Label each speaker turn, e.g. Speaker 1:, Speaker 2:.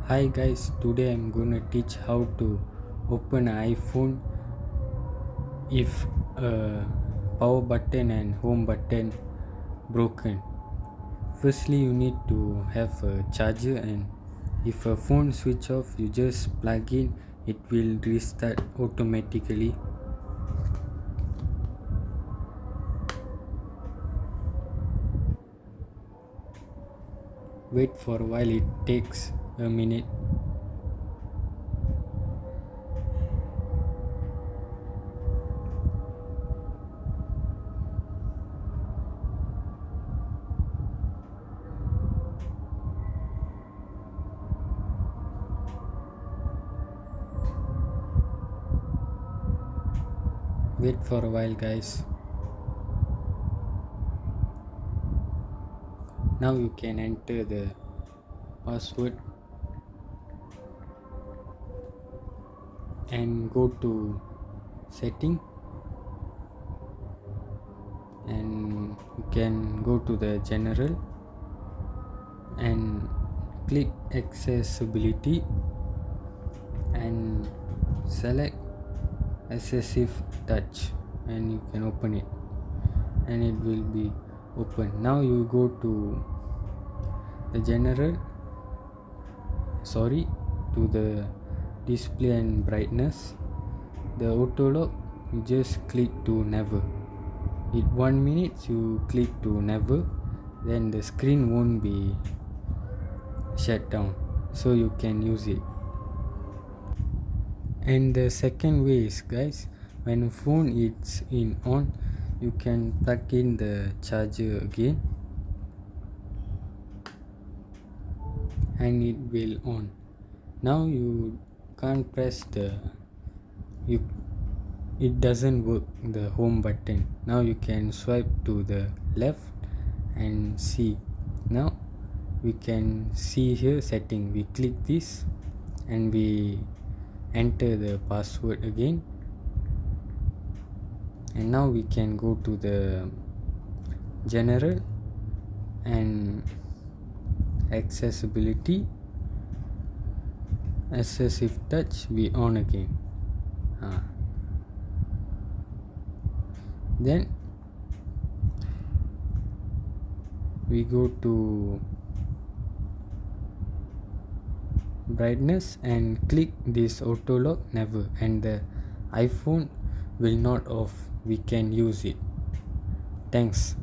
Speaker 1: Hi guys, today I'm gonna teach how to open an iPhone if a power button and home button broken. Firstly, you need to have a charger, and if a phone switch off, you just plug in, it will restart automatically. Wait for a while, it takes a minute. Wait for a while, guys. Now you can enter the password and go to setting, and you can go to the general and click accessibility and select excessive touch, and you can open it and it will be open. Now you go to the general, to the display and brightness. The auto lock, you just click to never. In 1 minute you click to never, then the screen won't be shut down, so you can use it. And the second way is, guys, when a phone is in on, you can plug in the charger again and it will on. Now you can't press you it doesn't work, the home button. Now you can swipe to the left and see. Now we can see here setting, we click this and we enter the password again, and now we can go to the general and accessibility, excessive touch, we on again. Then we go to brightness and click this auto lock never, and the iPhone will not off, we can use it. Thanks.